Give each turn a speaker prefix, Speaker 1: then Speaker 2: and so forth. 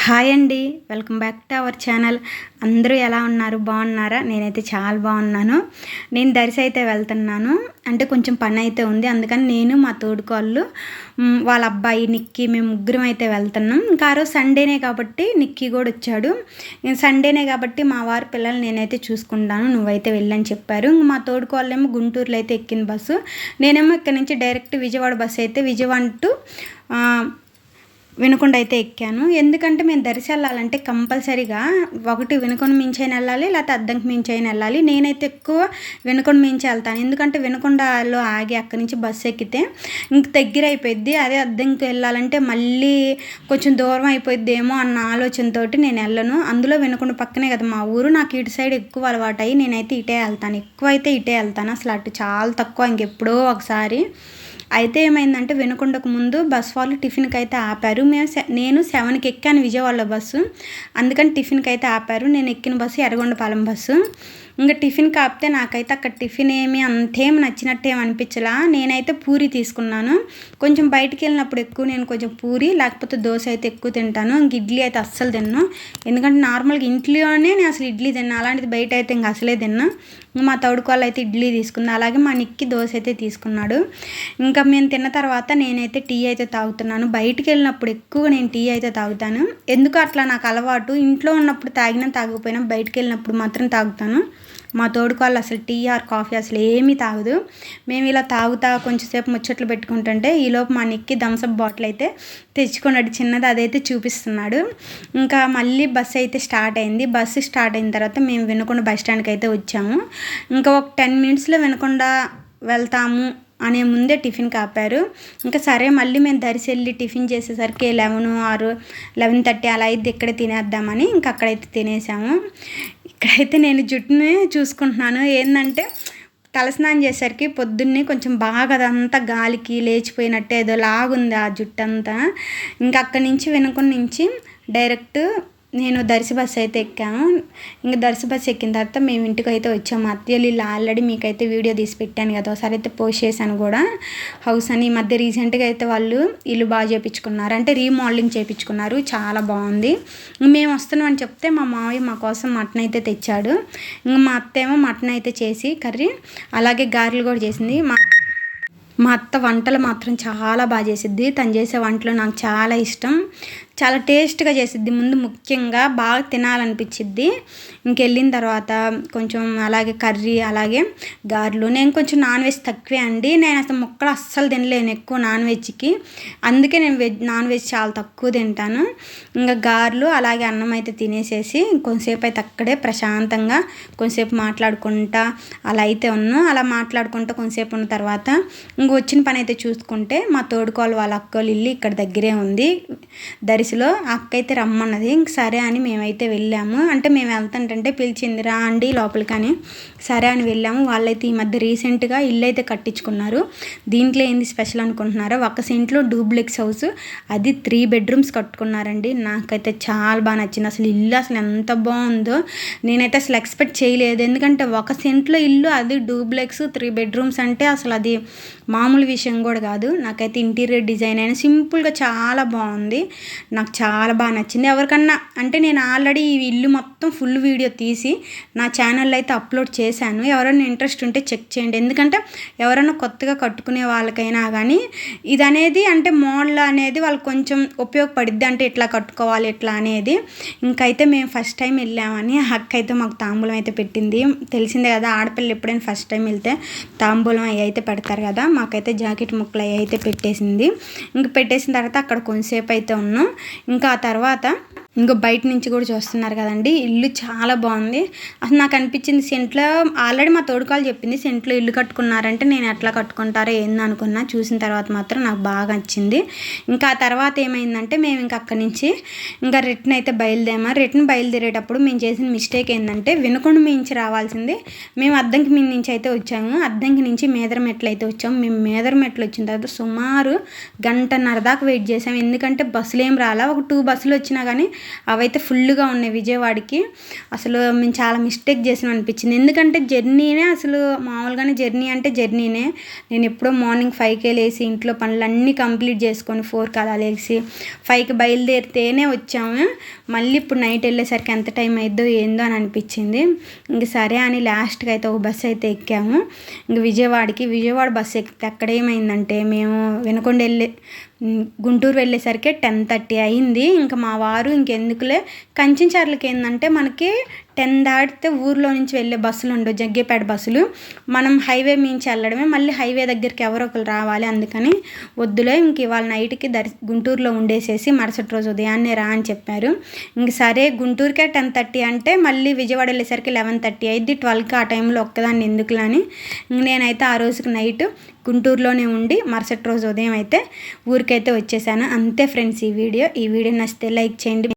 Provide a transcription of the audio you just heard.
Speaker 1: Hi అండి, welcome back to our channel. అందరూ ఎలా ఉన్నారు? బాగున్నారా? నేనైతే చాలా బాగున్నాను. నేను దర్శి అయితే వెళ్తున్నాను. అంటే కొంచెం పని అయితే ఉంది, అందుకని నేను మా తోడుకోళ్ళు వాళ్ళ అబ్బాయి నిక్కీ మేము ముగ్గురం అయితే వెళ్తున్నాం. ఇంకా ఆ రోజు సండేనే కాబట్టి నిక్కీ కూడా వచ్చాడు. సండేనే కాబట్టి మా వారి పిల్లలు నేనైతే చూసుకుంటాను, నువ్వైతే వెళ్ళని చెప్పారు. మా తోడుకోళ్ళేమో గుంటూరులో అయితే ఎక్కిన బస్సు, నేనేమో ఇక్కడ నుంచి డైరెక్ట్ విజయవాడ బస్సు అయితే విజయవాడ టు వినుకొండ అయితే ఎక్కాను. ఎందుకంటే మేము దర్శి వెళ్ళాలంటే కంపల్సరీగా ఒకటి వినుకొండ మించైనా వెళ్ళాలి, లేకపోతే అద్దంకి మించైనా వెళ్ళాలి. నేనైతే ఎక్కువ వినుకొండ మించి వెళ్తాను, ఎందుకంటే వినుకొండలో ఆగి అక్కడి నుంచి బస్సు ఎక్కితే ఇంక దగ్గర అయిపోద్ది. అదే అద్దంకి వెళ్ళాలంటే మళ్ళీ కొంచెం దూరం అయిపోద్దేమో అన్న ఆలోచనతో నేను వెళ్ళను. అందులో వినుకొండ పక్కనే కదా మా ఊరు, నాకు ఇటు సైడ్ ఎక్కువ అలవాటు అయ్యి నేనైతే ఇటే వెళ్తాను, ఎక్కువ అయితే ఇటే వెళ్తాను. అసలు అటు చాలా తక్కువ, ఇంకెప్పుడో ఒకసారి. అయితే ఏమైందంటే వినుకొండకు ముందు బస్ వాళ్ళు టిఫిన్కి అయితే ఆపారు. నేను 7కి ఎక్కాను విజయవాడలో బస్సు, అందుకని టిఫిన్కి అయితే ఆపారు. నేను ఎక్కిన బస్సు ఎర్రగొండపాలెం బస్సు. ఇంకా టిఫిన్ కాపితే నాకైతే అక్కడ టిఫిన్ ఏమి అంతేం నచ్చినట్టేం అనిపించలా. నేనైతే పూరి తీసుకున్నాను. కొంచెం బయటికి వెళ్ళినప్పుడు ఎక్కువ నేను కొంచెం పూరి లేకపోతే దోశ అయితే ఎక్కువ తింటాను. ఇంక ఇడ్లీ అయితే అస్సలు తిన్నాను, ఎందుకంటే నార్మల్గా ఇంట్లోనే నేను అసలు ఇడ్లీ తిన్నా, అలాంటిది బయట అయితే ఇంక అసలే తిన్నా. మా తోడుకోళ్ళు అయితే ఇడ్లీ తీసుకుంది, అలాగే మా నిక్కి దోశ అయితే తీసుకున్నాడు. ఇంకా మేము తిన్న తర్వాత నేనైతే టీ అయితే తాగుతున్నాను. బయటికి వెళ్ళినప్పుడు ఎక్కువ నేను టీ అయితే తాగుతాను, ఎందుకు అట్లా నాకు అలవాటు. ఇంట్లో ఉన్నప్పుడు తాగినా తాగకపోయినా బయటికి వెళ్ళినప్పుడు మాత్రం తాగుతాను. మా తోడుకోళ్ళు అసలు టీ ఆర్ కాఫీ అసలు ఏమీ తాగదు. మేము ఇలా తాగుతా కొంచెంసేపు ముచ్చట్లు పెట్టుకుంటుంటే ఈలోపు మా నిక్కి థమ్సప్ బాటిల్ అయితే తెచ్చుకున్నాడు చిన్నది, అదైతే చూపిస్తున్నాడు. ఇంకా మళ్ళీ బస్సు అయితే స్టార్ట్ అయింది. బస్సు స్టార్ట్ అయిన తర్వాత మేము వినుకొండ బస్ స్టాండ్కి అయితే వచ్చాము. ఇంకా ఒక 10 మినిట్స్లో వినుకొండ వెళ్తాము అనే ముందే టిఫిన్ కాపారు. ఇంకా సరే మళ్ళీ మేము దర్శి వెళ్ళి టిఫిన్ చేసేసరికి 11:30 అలా అయితే ఇక్కడే తినేద్దామని ఇంకా అక్కడైతే తినేసాము. ఇక్కడైతే నేను జుట్టుని చూసుకుంటున్నాను. ఏంటంటే తలస్నానం చేసేసరికి పొద్దున్నే కొంచెం బాగా అదంతా గాలికి లేచిపోయినట్టే ఏదో లాగుంది ఆ జుట్టు అంతా. ఇంకా అక్కడి నుంచి వినుకొండ నుంచి డైరెక్ట్ నేను దర్శి బస్సు అయితే ఎక్కాను. ఇంకా దర్శి బస్సు ఎక్కిన తర్వాత మేము ఇంటికి అయితే వచ్చాము. అత్తయ్యలు ఇలా ఆల్రెడీ మీకైతే వీడియో తీసి పెట్టాను కదా, ఒకసారి అయితే పోస్ట్ చేశాను కూడా హౌస్ అని. ఈ మధ్య రీసెంట్గా అయితే వాళ్ళు ఇల్లు బాగా చేయించుకున్నారు, అంటే రీమోడలింగ్ చేయించుకున్నారు, చాలా బాగుంది. మేము వస్తున్నాం అని చెప్తే మా మావయ్య మా కోసం మటన్ అయితే తెచ్చాడు. ఇంకా మా అత్త ఏమో మటన్ అయితే చేసి కర్రీ అలాగే గారెలు కూడా చేసింది. మా అత్త వంటలు మాత్రం చాలా బాగా చేసిద్ది. తను చేసే వంటలు నాకు చాలా ఇష్టం, చాలా టేస్ట్గా చేసిద్ది. ముందు ముఖ్యంగా బాగా తినాలనిపించిద్ది. ఇంకెళ్ళిన తర్వాత కొంచెం అలాగే కర్రీ అలాగే గారెలు. నేను కొంచెం నాన్ వెజ్ తక్కువే అండి, నేను అసలు ముక్కలు అస్సలు తినలేను ఎక్కువ నాన్ వెజ్కి, అందుకే నేను నాన్ వెజ్ చాలా తక్కువ తింటాను. ఇంకా గారెలు అలాగే అన్నం అయితే తినేసేసి కొంతసేపు అయితే అక్కడే ప్రశాంతంగా కొంతసేపు మాట్లాడుకుంటా అలా అయితే ఉన్నాను. అలా మాట్లాడుకుంటూ కొంతసేపు ఉన్న తర్వాత ఇంక వచ్చిన పని అయితే చూసుకుంటే మా తోడుకోవాలి వాళ్ళ అక్కోళ్ళు ఇల్లు ఇక్కడ దగ్గరే ఉంది దర్శిలో. అక్క అయితే రమ్మన్నది, ఇంక సరే అని మేమైతే వెళ్ళాము. అంటే మేము వెళ్తుంటే పిలిచింది రా అండి లోపలికని, సరే అని వెళ్ళాము. వాళ్ళైతే ఈ మధ్య రీసెంట్గా ఇల్లు అయితే కట్టించుకున్నారు. దీంట్లో ఏంది స్పెషల్ అనుకుంటున్నారో, ఒక సెంట్లో డూప్లెక్స్ హౌస్, అది 3 బెడ్రూమ్స్ కట్టుకున్నారండి. నాకైతే చాలా బాగా నచ్చింది. అసలు ఇల్లు అసలు ఎంత బాగుందో నేనైతే అసలు ఎక్స్పెక్ట్ చేయలేదు, ఎందుకంటే ఒక సెంట్లో ఇల్లు అది డూప్లెక్స్ 3 బెడ్రూమ్స్ అంటే అసలు అది మామూలు విషయం కూడా కాదు. నాకైతే ఇంటీరియర్ డిజైన్ అయినా సింపుల్గా చాలా బాగుంది, నాకు చాలా బాగా నచ్చింది. ఎవరికన్నా అంటే నేను ఆల్రెడీ ఈ ఇల్లు మొత్తం ఫుల్ వీడియో తీసి నా ఛానల్లో అయితే అప్లోడ్ చేశాను, ఎవరైనా ఇంట్రెస్ట్ ఉంటే చెక్ చేయండి. ఎందుకంటే ఎవరైనా కొత్తగా కట్టుకునే వాళ్ళకైనా కానీ ఇది అనేది అంటే మోడల్ అనేది వాళ్ళకి కొంచెం ఉపయోగపడిద్ది, అంటే ఎట్లా కట్టుకోవాలి ఎట్లా అనేది. ఇంకైతే మేము ఫస్ట్ టైం వెళ్ళామని అక్క అయితే మాకు తాంబూలం అయితే పెట్టింది. తెలిసిందే కదా, ఆడపిల్లలు ఎప్పుడైనా ఫస్ట్ టైం వెళ్తే తాంబూలం అవి అయితే పెడతారు కదా, మాకైతే జాకెట్ ముక్కలు అవి అయితే పెట్టేసింది. ఇంక పెట్టేసిన తర్వాత అక్కడ కొంతసేపు అయితే ఉన్నాం. ఇంకా ఆ తర్వాత ఇంకో బయట నుంచి కూడా చూస్తున్నారు కదండి, ఇల్లు చాలా బాగుంది. అసలు నాకు అనిపించింది సెంట్లో ఆల్రెడీ మా తోడుకాలు చెప్పింది సెంట్లో ఇల్లు కట్టుకున్నారంటే నేను ఎట్లా కట్టుకుంటారో ఏంది అనుకున్నా, చూసిన తర్వాత మాత్రం నాకు బాగా నచ్చింది. ఇంకా ఆ తర్వాత ఏమైందంటే మేము ఇంకా అక్కడి నుంచి ఇంకా రిటర్న్ అయితే రిటర్న్ బయలుదేరేటప్పుడు మేము చేసిన మిస్టేక్ ఏంటంటే వినుకొండ మించి రావాల్సింది మేము అద్దంకి మీద నుంచి అయితే వచ్చాము. అద్దంకి నుంచి మేదరమెట్లు అయితే వచ్చాము. మేము మేదరమెట్లు వచ్చిన తర్వాత సుమారు 1:30 దాకా వెయిట్ చేసాము, ఎందుకంటే బస్సులు ఏం రాలా. ఒక 2 బస్సులు వచ్చినా కానీ అవైతే ఫుల్గా ఉన్నాయి విజయవాడకి. అసలు మేము చాలా మిస్టేక్ చేసాం అనిపించింది. ఎందుకంటే జర్నీనే అసలు మామూలుగానే జర్నీ అంటే జర్నీనే. నేను ఎప్పుడో మార్నింగ్ 5కే లేసి ఇంట్లో పనులన్నీ కంప్లీట్ చేసుకొని 4కి అలా లేచి 5కి బయలుదేరితేనే వచ్చాము. మళ్ళీ ఇప్పుడు నైట్ వెళ్ళేసరికి ఎంత టైం అయిద్దో ఏందో అని అనిపించింది. ఇంక సరే అని లాస్ట్కి అయితే ఒక బస్సు అయితే ఎక్కాము. ఇంక విజయవాడ బస్సు ఎక్కితే అక్కడ ఏమైందంటే మేము వినకొండ గుంటూరు వెళ్ళేసరికి 10:30 అయింది. ఇంకా మా వారు ఇంకెందుకులే కంచెంచర్లకి ఏంటంటే మనకి 10 దాటితే ఊర్లో నుంచి వెళ్ళే బస్సులు ఉండవు, జగ్గేపేట బస్సులు. మనం హైవే మించి వెళ్ళడమే, మళ్ళీ హైవే దగ్గరికి ఎవరో ఒకరు రావాలి. అందుకని వద్దులే ఇంక ఇవాళ నైట్కి గుంటూరులో ఉండేసేసి మరుసటి రోజు ఉదయాన్నే రా అని చెప్పారు. ఇంక సరే గుంటూరుకే 10:30 అంటే మళ్ళీ విజయవాడ వెళ్ళేసరికి 11:30 అయింది. 12కి ఆ టైంలో ఒక్కదాన్ని ఎందుకులా అని నేనైతే ఆ రోజుకి నైట్ గుంటూరులోనే ఉండి మరుసటి రోజు ఉదయం అయితే ఊరికైతే వచ్చేసాను. అంతే ఫ్రెండ్స్ ఈ వీడియో నచ్చితే లైక్ చేయండి.